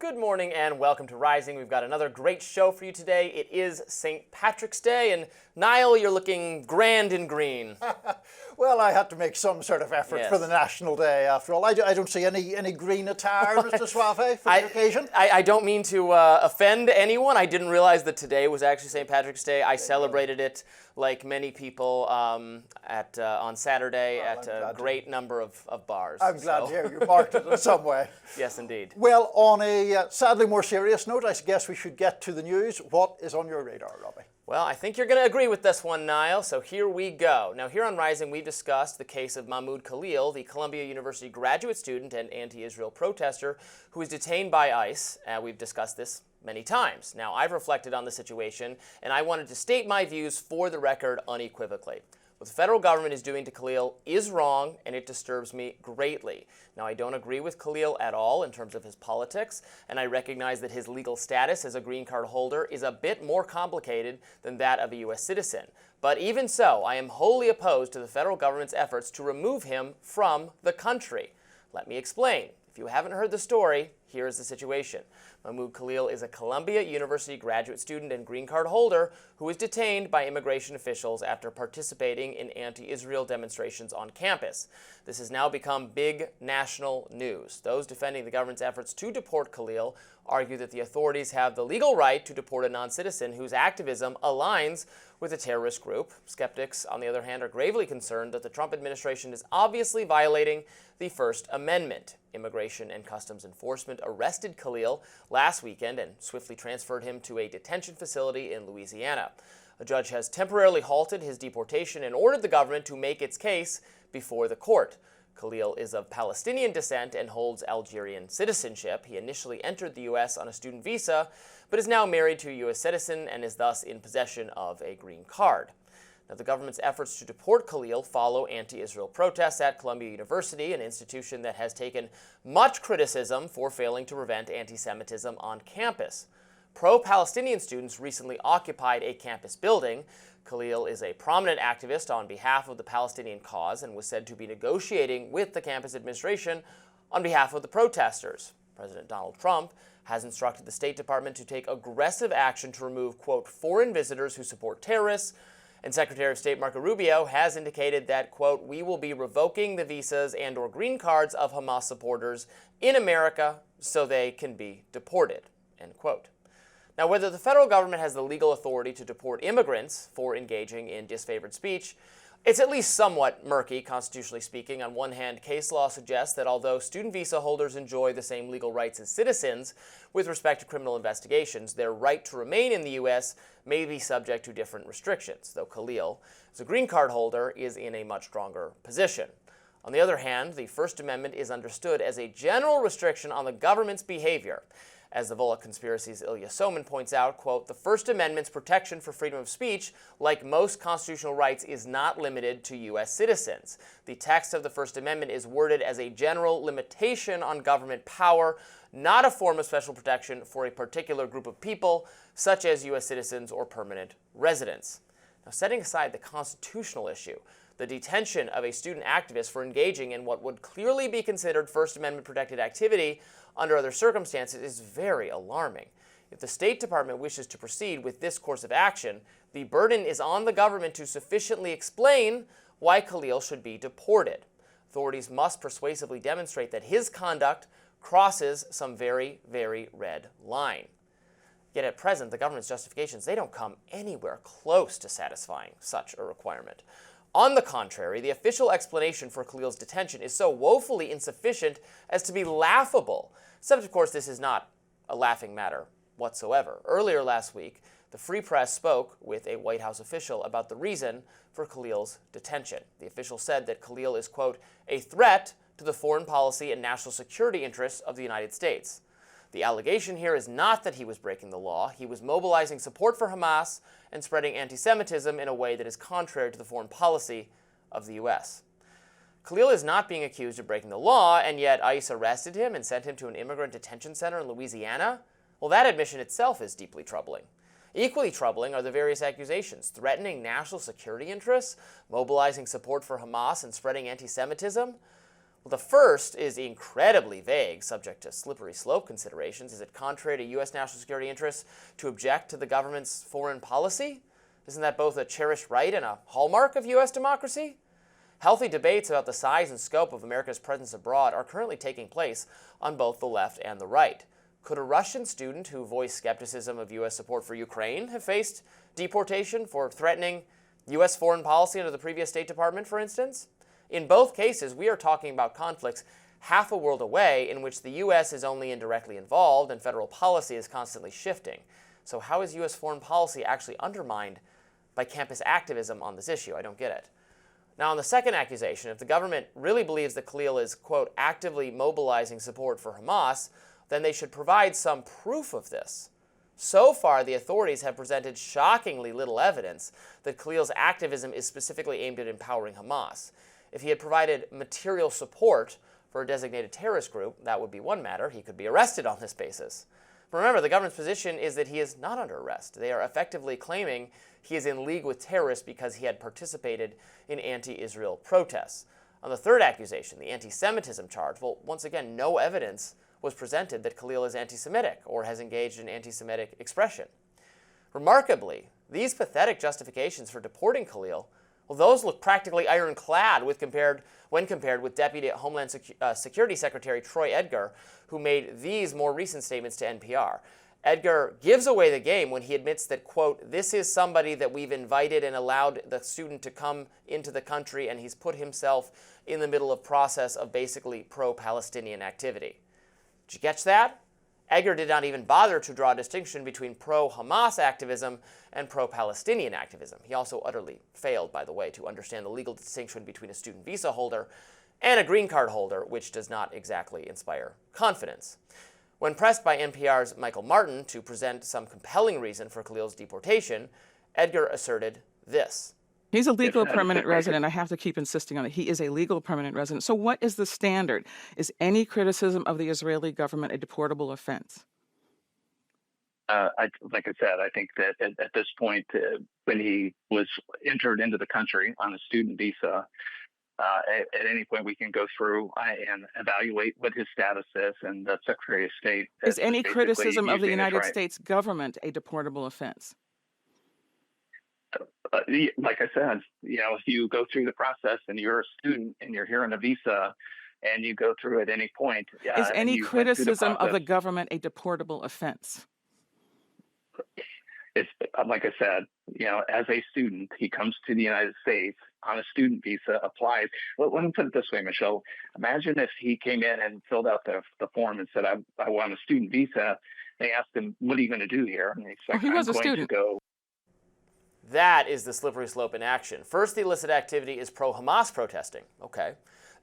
Good morning and welcome to Rising. We've got another great show for you today. It is St. Patrick's Day, and Niall, you're looking grand in green. Well, I had to make some sort of effort for the National Day, after all. I don't see any green attire, Mr. Suave, for the occasion. I don't mean to offend anyone. I didn't realize that today was actually St. Patrick's Day. I celebrated it, like many people, on Saturday at a great number of bars. I'm glad to hear you marked it in some way. Yes, indeed. Well, on a sadly more serious note, I guess we should get to the news. What is on your radar, Robby? Well, I think you're going to agree with this one, Niall, so here we go. Now, here on Rising, we discussed the case of Mahmoud Khalil, the Columbia University graduate student and anti-Israel protester who was detained by ICE. We've discussed this many times. Now, I've reflected on the situation, and I wanted to state my views for the record unequivocally. What the federal government is doing to Khalil is wrong, and it disturbs me greatly. Now, I don't agree with Khalil at all in terms of his politics, and I recognize that his legal status as a green card holder is a bit more complicated than that of a U.S. citizen. But even so, I am wholly opposed to the federal government's efforts to remove him from the country. Let me explain. If you haven't heard the story, here is the situation. Mahmoud Khalil is a Columbia University graduate student and green card holder who was detained by immigration officials after participating in anti-Israel demonstrations on campus. This has now become big national news. Those defending the government's efforts to deport Khalil argue that the authorities have the legal right to deport a non-citizen whose activism aligns with a terrorist group. Skeptics, on the other hand, are gravely concerned that the Trump administration is obviously violating the First Amendment. Immigration and Customs Enforcement arrested Khalil last weekend and swiftly transferred him to a detention facility in Louisiana. A judge has temporarily halted his deportation and ordered the government to make its case before the court. Khalil is of Palestinian descent and holds Algerian citizenship. He initially entered the U.S. on a student visa, but is now married to a U.S. citizen and is thus in possession of a green card. Now, the government's efforts to deport Khalil follow anti-Israel protests at Columbia University, an institution that has taken much criticism for failing to prevent anti-Semitism on campus. Pro-Palestinian students recently occupied a campus building. Khalil is a prominent activist on behalf of the Palestinian cause and was said to be negotiating with the campus administration on behalf of the protesters. President Donald Trump has instructed the State Department to take aggressive action to remove, quote, foreign visitors who support terrorists, and Secretary of State Marco Rubio has indicated that, quote, we will be revoking the visas and or green cards of Hamas supporters in America so they can be deported, end quote. Now, whether the federal government has the legal authority to deport immigrants for engaging in disfavored speech, it's at least somewhat murky, constitutionally speaking. On one hand, case law suggests that although student visa holders enjoy the same legal rights as citizens with respect to criminal investigations, their right to remain in the U.S. may be subject to different restrictions, though Khalil, as a green card holder, is in a much stronger position. On the other hand, the First Amendment is understood as a general restriction on the government's behavior. As the Volokh Conspiracy's Ilya Soman points out, quote, the First Amendment's protection for freedom of speech, like most constitutional rights, is not limited to U.S. citizens. The text of the First Amendment is worded as a general limitation on government power, not a form of special protection for a particular group of people, such as U.S. citizens or permanent residents. Now, setting aside the constitutional issue, the detention of a student activist for engaging in what would clearly be considered First Amendment-protected activity under other circumstances is very alarming. If the State Department wishes to proceed with this course of action, the burden is on the government to sufficiently explain why Khalil should be deported. Authorities must persuasively demonstrate that his conduct crosses some very, very red line. Yet at present, the government's justifications, they don't come anywhere close to satisfying such a requirement. On the contrary, the official explanation for Khalil's detention is so woefully insufficient as to be laughable. Except, of course, this is not a laughing matter whatsoever. Earlier last week, the Free Press spoke with a White House official about the reason for Khalil's detention. The official said that Khalil is, quote, a threat to the foreign policy and national security interests of the United States. The allegation here is not that he was breaking the law. He was mobilizing support for Hamas and spreading anti-Semitism in a way that is contrary to the foreign policy of the U.S. Khalil is not being accused of breaking the law, and yet ICE arrested him and sent him to an immigrant detention center in Louisiana? Well, that admission itself is deeply troubling. Equally troubling are the various accusations: threatening national security interests, mobilizing support for Hamas, and spreading anti-Semitism. Well, the first is incredibly vague, subject to slippery slope considerations. Is it contrary to U.S. national security interests to object to the government's foreign policy? Isn't that both a cherished right and a hallmark of U.S. democracy? Healthy debates about the size and scope of America's presence abroad are currently taking place on both the left and the right. Could a Russian student who voiced skepticism of U.S. support for Ukraine have faced deportation for threatening U.S. foreign policy under the previous State Department, for instance? In both cases, we are talking about conflicts half a world away in which the U.S. is only indirectly involved and federal policy is constantly shifting. So how is U.S. foreign policy actually undermined by campus activism on this issue? I don't get it. Now, on the second accusation, if the government really believes that Khalil is, quote, actively mobilizing support for Hamas, then they should provide some proof of this. So far, the authorities have presented shockingly little evidence that Khalil's activism is specifically aimed at empowering Hamas. If he had provided material support for a designated terrorist group, that would be one matter. He could be arrested on this basis. But remember, the government's position is that he is not under arrest. They are effectively claiming he is in league with terrorists because he had participated in anti-Israel protests. On the third accusation, the anti-Semitism charge, well, once again, no evidence was presented that Khalil is anti-Semitic or has engaged in anti-Semitic expression. Remarkably, these pathetic justifications for deporting Khalil, well, those look practically ironclad when compared with Deputy Homeland Security Secretary Troy Edgar, who made these more recent statements to NPR. Edgar gives away the game when he admits that, quote, this is somebody that we've invited and allowed the student to come into the country, and he's put himself in the middle of process of basically pro-Palestinian activity. Did you catch that? Edgar did not even bother to draw a distinction between pro-Hamas activism and pro-Palestinian activism. He also utterly failed, by the way, to understand the legal distinction between a student visa holder and a green card holder, which does not exactly inspire confidence. When pressed by NPR's Michael Martin to present some compelling reason for Khalil's deportation, Edgar asserted this. He's a legal permanent resident. I have to keep insisting on it. He is a legal permanent resident. So what is the standard? Is any criticism of the Israeli government a deportable offense? Like I said, I think that at this point, when he was entered into the country on a student visa, at any point we can go through and evaluate what his status is, and the Secretary of State is any criticism of the United States government a deportable offense? Like I said, if you go through the process and you're a student and you're here on a visa and you go through at any point. Is any criticism of the government a deportable offense? It's like I said, as a student, he comes to the United States on a student visa, applies. Well, let me put it this way, Michelle. Imagine if he came in and filled out the form and said, I want a student visa. They asked him, what are you going to do here? And he's like, he was a student. That is the slippery slope in action. First, the illicit activity is pro-Hamas protesting. Okay.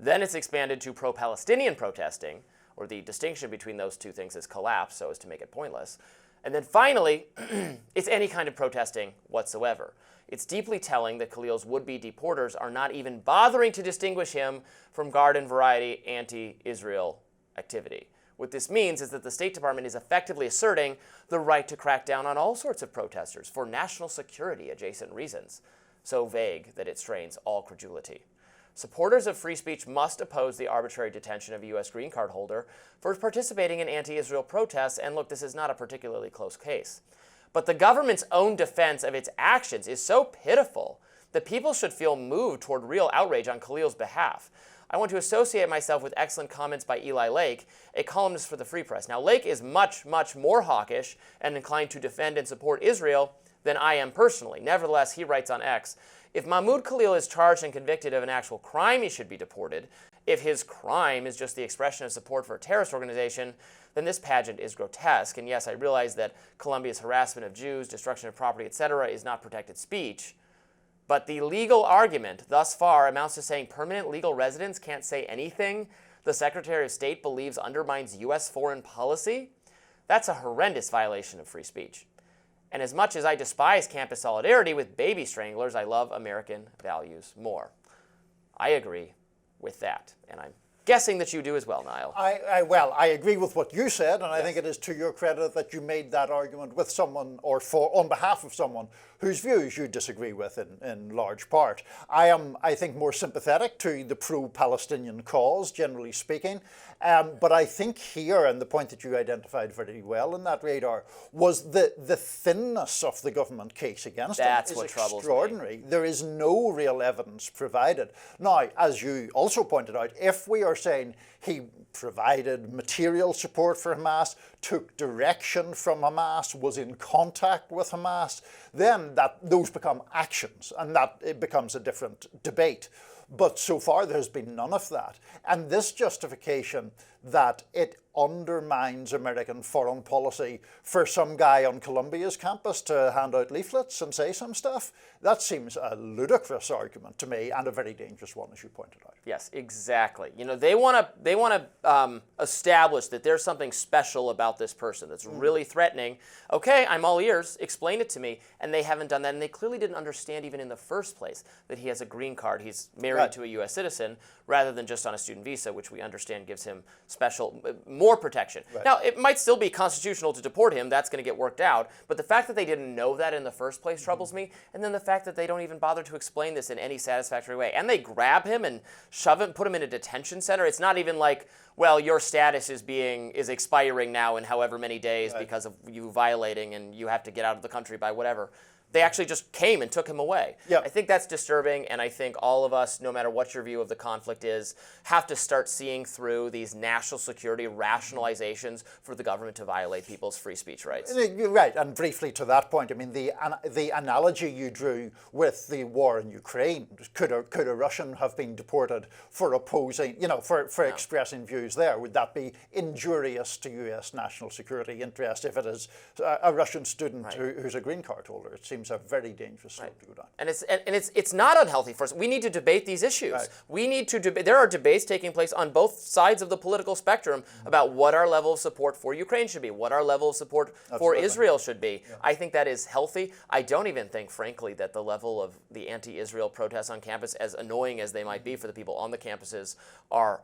Then it's expanded to pro-Palestinian protesting, or the distinction between those two things is collapsed so as to make it pointless. And then finally, it's any kind of protesting whatsoever. It's deeply telling that Khalil's would-be deporters are not even bothering to distinguish him from garden variety anti-Israel activity. What this means is that the State Department is effectively asserting the right to crack down on all sorts of protesters for national security adjacent reasons, so vague that it strains all credulity. Supporters of free speech must oppose the arbitrary detention of a U.S. green card holder for participating in anti-Israel protests, and look, this is not a particularly close case. But the government's own defense of its actions is so pitiful that people should feel moved toward real outrage on Khalil's behalf. I want to associate myself with excellent comments by Eli Lake, a columnist for the Free Press. Now, Lake is much, much more hawkish and inclined to defend and support Israel than I am personally. Nevertheless, he writes on X, if Mahmoud Khalil is charged and convicted of an actual crime, he should be deported. If his crime is just the expression of support for a terrorist organization, then this pageant is grotesque. And yes, I realize that Colombia's harassment of Jews, destruction of property, etc. is not protected speech. But the legal argument thus far amounts to saying permanent legal residents can't say anything the Secretary of State believes undermines U.S. foreign policy. That's a horrendous violation of free speech. And as much as I despise campus solidarity with baby stranglers, I love American values more. I agree with that, and I'm guessing that you do as well, Niall. Well, I agree with what you said, and I think it is to your credit that you made that argument with someone or on behalf of someone whose views you disagree with in large part. I am, I think, more sympathetic to the pro-Palestinian cause, generally speaking. But I think here, and the point that you identified very well in that radar, was the thinness of the government case against him is extraordinary. There is no real evidence provided. Now, as you also pointed out, if we are saying he provided material support for Hamas, took direction from Hamas, was in contact with Hamas, then those become actions, and that it becomes a different debate. But so far there has been none of that. And this justification that it undermines American foreign policy for some guy on Columbia's campus to hand out leaflets and say some stuff, that seems a ludicrous argument to me, and a very dangerous one, as you pointed out. Yes, exactly. You know, they want to establish that there's something special about this person that's really threatening. Okay, I'm all ears. Explain it to me. And they haven't done that, and they clearly didn't understand even in the first place that he has a green card. He's married to a U.S. citizen rather than just on a student visa, which we understand gives him special, more protection. Right. Now, it might still be constitutional to deport him. That's going to get worked out. But the fact that they didn't know that in the first place troubles me. And then the fact that they don't even bother to explain this in any satisfactory way. And they grab him and shove him, put him in a detention center. It's not even like, well, your status is expiring now in however many days because of you violating, and you have to get out of the country by whatever. They actually just came and took him away. Yep. I think that's disturbing, and I think all of us, no matter what your view of the conflict is, have to start seeing through these national security rationalizations for the government to violate people's free speech rights. You're right, and briefly to that point, I mean, the analogy you drew with the war in Ukraine, could a Russian have been deported for opposing, for expressing views there? Would that be injurious to U.S. national security interest if it is a Russian student who's a green card holder? It seems a very dangerous road to go down. And it's not unhealthy for us. We need to debate these issues. Right. We need to debate. There are debates taking place on both sides of the political spectrum about what our level of support for Ukraine should be, what our level of support for Israel should be. Yeah. I think that is healthy. I don't even think, frankly, that the level of the anti-Israel protests on campus, as annoying as they might be for the people on the campuses, are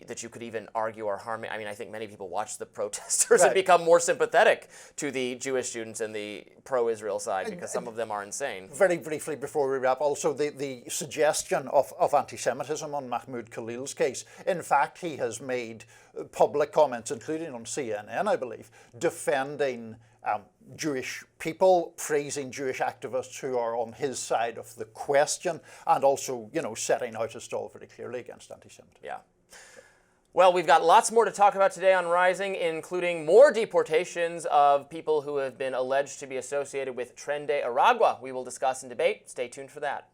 that you could even argue are harming. I mean, I think many people watch the protesters and become more sympathetic to the Jewish students and the pro-Israel side, because some of them are insane. Very briefly before we wrap, also the suggestion of anti-Semitism on Mahmoud Khalil's case. In fact, he has made public comments, including on CNN, I believe, defending Jewish people, praising Jewish activists who are on his side of the question, and also, setting out his stall very clearly against anti-Semitism. Yeah. Well, we've got lots more to talk about today on Rising, including more deportations of people who have been alleged to be associated with Tren de Aragua. We will discuss and debate. Stay tuned for that.